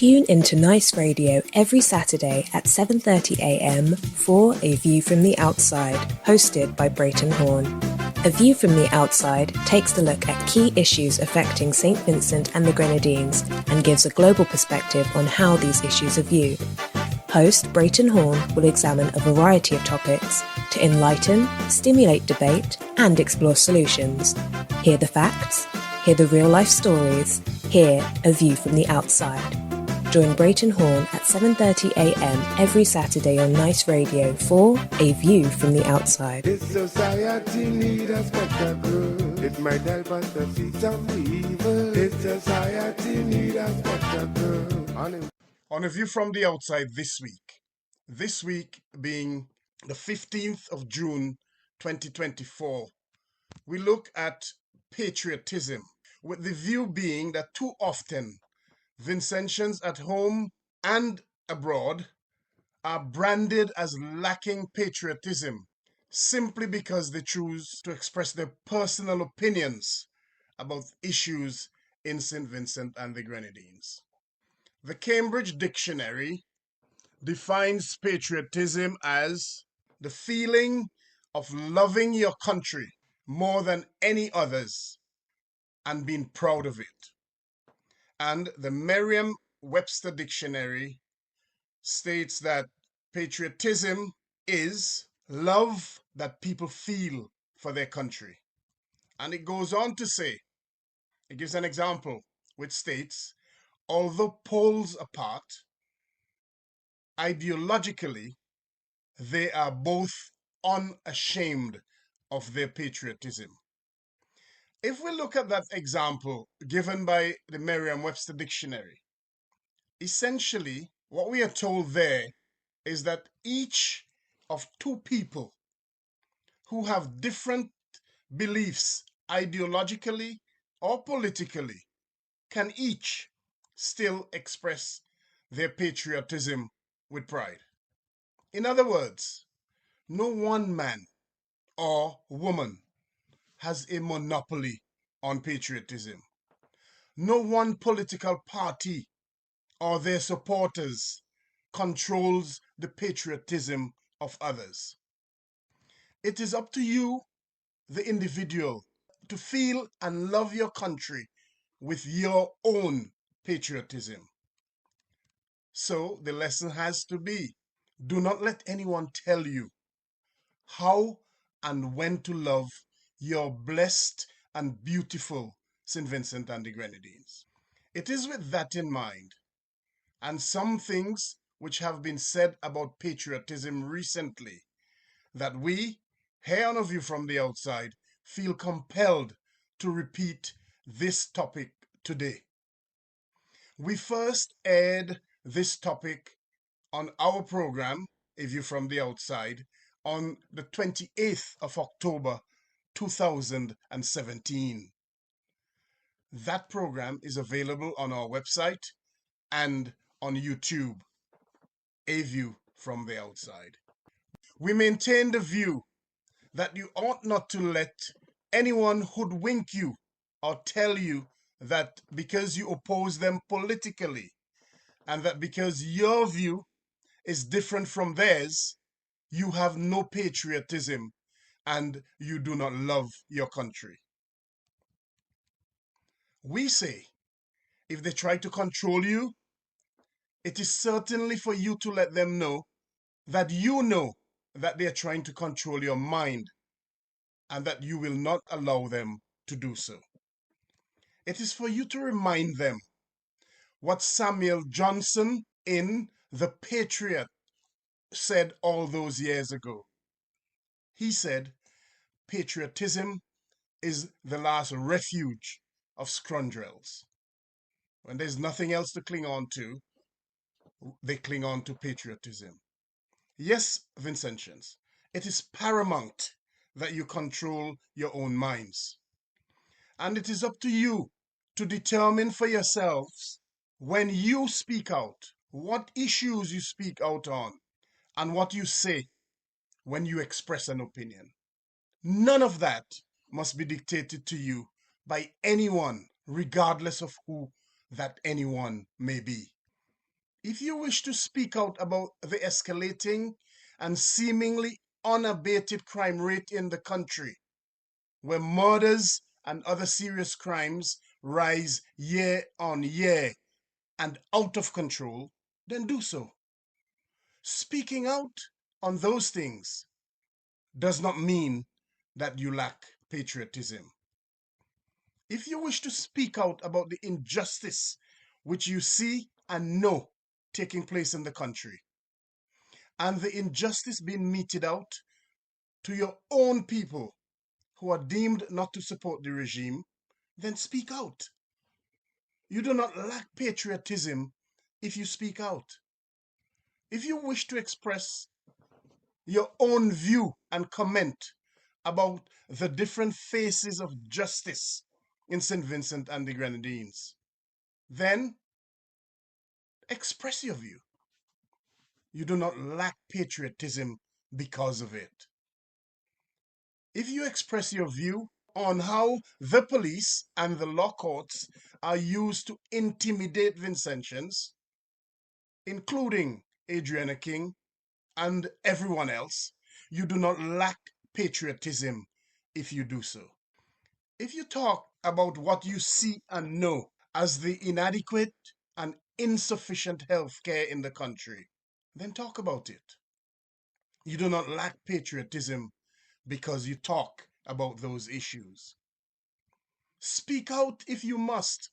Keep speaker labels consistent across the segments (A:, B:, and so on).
A: Tune into Nice Radio every Saturday at 7:30 a.m. for A View from the Outside, hosted by Brereton Horne. A View from the Outside takes a look at key issues affecting St Vincent and the Grenadines and gives a global perspective on how these issues are viewed. Host Brereton Horne will examine a variety of topics to enlighten, stimulate debate, and explore solutions. Hear the facts, hear the real-life stories, hear A View from the Outside. Join Brereton Horne at 7:30 a.m. every Saturday on Nice Radio for A View from the Outside.
B: This society needs a spectacle. It might help us to see some evil. This society needs a spectacle.
C: On A View from the Outside this week being the 15th of June 2024, we look at patriotism, with the view being that too often Vincentians at home and abroad are branded as lacking patriotism simply because they choose to express their personal opinions about issues in St Vincent and the Grenadines. The Cambridge Dictionary defines patriotism as the feeling of loving your country more than any others and being proud of it. And the Merriam-Webster Dictionary states that patriotism is love that people feel for their country. And it goes on to say, it gives an example which states, although poles apart, ideologically, they are both unashamed of their patriotism. If we look at that example given by the Merriam-Webster Dictionary, essentially what we are told there is that each of two people who have different beliefs ideologically or politically can each still express their patriotism with pride. In other words, no one man or woman has a monopoly on patriotism. No one political party or their supporters controls the patriotism of others. It is up to you, the individual, to feel and love your country with your own patriotism. So the lesson has to be, do not let anyone tell you how and when to love your blessed and beautiful St. Vincent and the Grenadines. It is with that in mind, and some things which have been said about patriotism recently, that we, here on A View from the Outside, feel compelled to repeat this topic today. We first aired this topic on our program, A View from the Outside, on the 28th of October 2017. That program is available on our website and on YouTube, A View from the Outside. We maintain the view that you ought not to let anyone hoodwink you or tell you that because you oppose them politically and that because your view is different from theirs, you have no patriotism and you do not love your country. We say, if they try to control you, it is certainly for you to let them know that they are trying to control your mind and that you will not allow them to do so. It is for you to remind them what Samuel Johnson in The Patriot said all those years ago. He said, patriotism is the last refuge of scoundrels. When there's nothing else to cling on to, they cling on to patriotism. Yes, Vincentians, it is paramount that you control your own minds. And it is up to you to determine for yourselves when you speak out, what issues you speak out on, and what you say when you express an opinion. None of that must be dictated to you by anyone, regardless of who that anyone may be. If you wish to speak out about the escalating and seemingly unabated crime rate in the country, where murders and other serious crimes rise year on year and out of control, then do so. Speaking out on those things does not mean that you lack patriotism. If you wish to speak out about the injustice which you see and know taking place in the country, and the injustice being meted out to your own people who are deemed not to support the regime, then speak out. You do not lack patriotism if you speak out. If you wish to express your own view and comment about the different phases of justice in St. Vincent and the Grenadines, then express your view. You do not lack patriotism because of it. If you express your view on how the police and the law courts are used to intimidate Vincentians, including Adriana King and everyone else, you do not lack patriotism if you do so. If you talk about what you see and know as the inadequate and insufficient health care in the country, then talk about it. You do not lack patriotism because you talk about those issues. Speak out if you must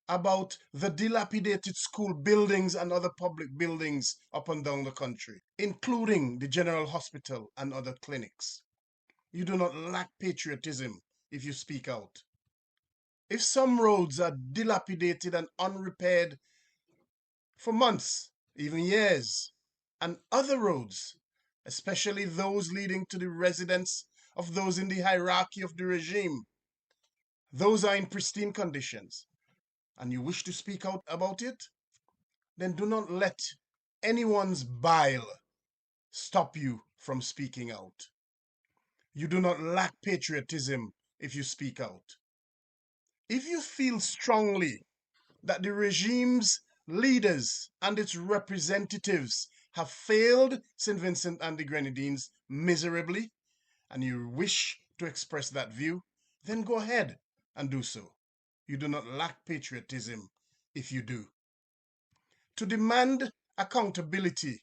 C: about the dilapidated school buildings and other public buildings up and down the country, including the General Hospital and other clinics. You do not lack patriotism if you speak out. If some roads are dilapidated and unrepaired for months, even years, and other roads, especially those leading to the residence of those in the hierarchy of the regime, those are in pristine conditions, and you wish to speak out about it, then do not let anyone's bile stop you from speaking out. You do not lack patriotism if you speak out. If you feel strongly that the regime's leaders and its representatives have failed St. Vincent and the Grenadines miserably, and you wish to express that view, then go ahead and do so. You do not lack patriotism if you do. To demand accountability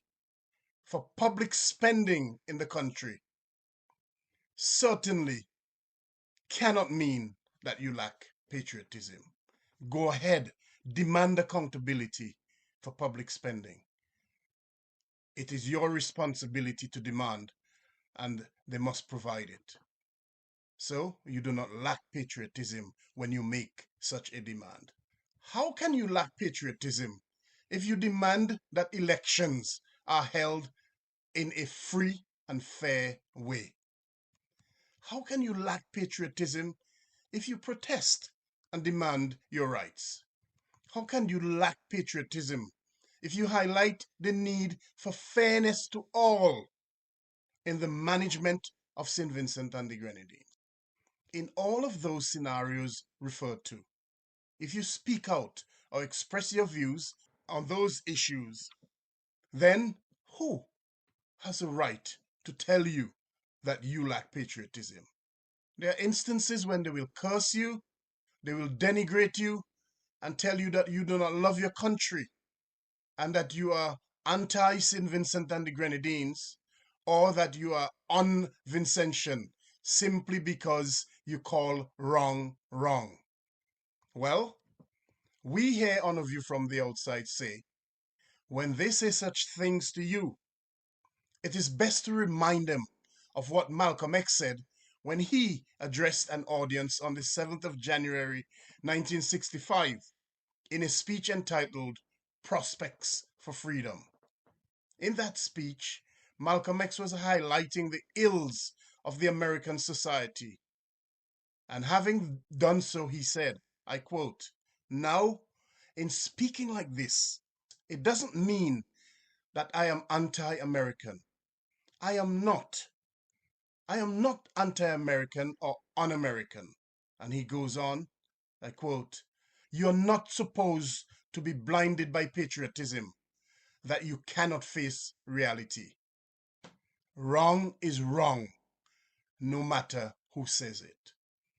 C: for public spending in the country certainly cannot mean that you lack patriotism. Go ahead, demand accountability for public spending. It is your responsibility to demand, and they must provide it. So you do not lack patriotism when you make such a demand. How can you lack patriotism if you demand that elections are held in a free and fair way? How can you lack patriotism if you protest and demand your rights? How can you lack patriotism if you highlight the need for fairness to all in the management of St. Vincent and the Grenadines? In all of those scenarios referred to, if you speak out or express your views on those issues, then who has a right to tell you that you lack patriotism? There are instances when they will curse you, they will denigrate you, and tell you that you do not love your country and that you are anti-St. Vincent and the Grenadines, or that you are un-Vincentian simply because you call wrong wrong. Well, we here on A View from the Outside say, when they say such things to you, it is best to remind them of what Malcolm X said when he addressed an audience on the 7th of January 1965 in a speech entitled Prospects for Freedom. In that speech, Malcolm X was highlighting the ills of the American society. And having done so, he said, I quote, "Now, in speaking like this, it doesn't mean that I am anti-American. I am not. I am not anti-American or un-American." And he goes on, I quote, "You're not supposed to be blinded by patriotism. that you cannot face reality. Wrong is wrong, no matter who says it.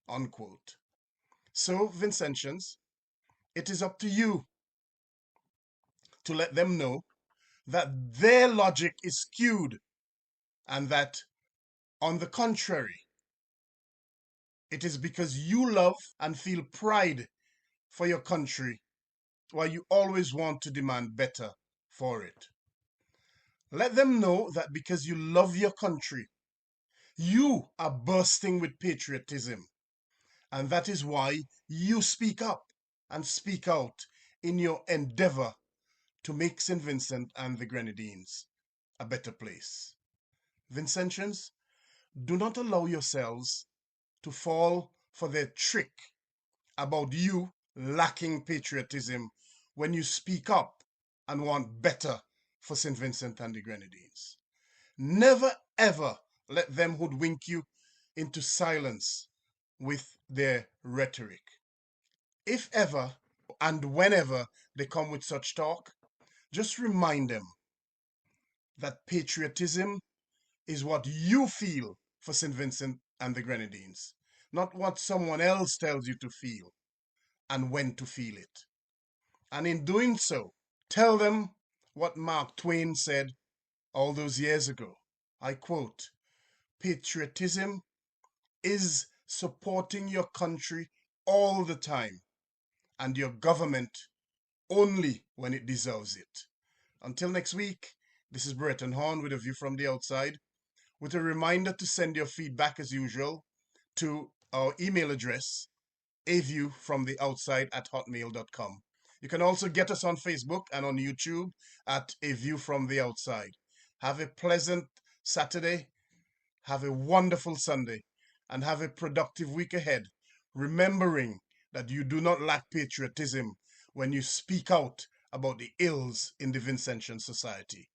C: Unquote. So, Vincentians, it is up to you to let them know that their logic is skewed and that, on the contrary, it is because you love and feel pride for your country why you always want to demand better for it. Let them know that because you love your country, you are bursting with patriotism, and that is why you speak up and speak out in your endeavor to make St. Vincent and the Grenadines a better place. Vincentians, do not allow yourselves to fall for their trick about you lacking patriotism when you speak up and want better for St. Vincent and the Grenadines. Never ever let them hoodwink you into silence with their rhetoric. If ever and whenever they come with such talk, just remind them that patriotism is what you feel for St. Vincent and the Grenadines, not what someone else tells you to feel and when to feel it. And in doing so, tell them what Mark Twain said all those years ago. I quote, "Patriotism is supporting your country all the time and your government only when it deserves it." Until next week, this is Brereton Horne with a view from the outside, with a reminder to send your feedback as usual to our email address, aviewfromtheoutside@hotmail.com. You can also get us on Facebook and on YouTube at A View from the Outside. Have a pleasant Saturday, have a wonderful Sunday, and have a productive week ahead, remembering that you do not lack patriotism when you speak out about the ills in the Vincentian society.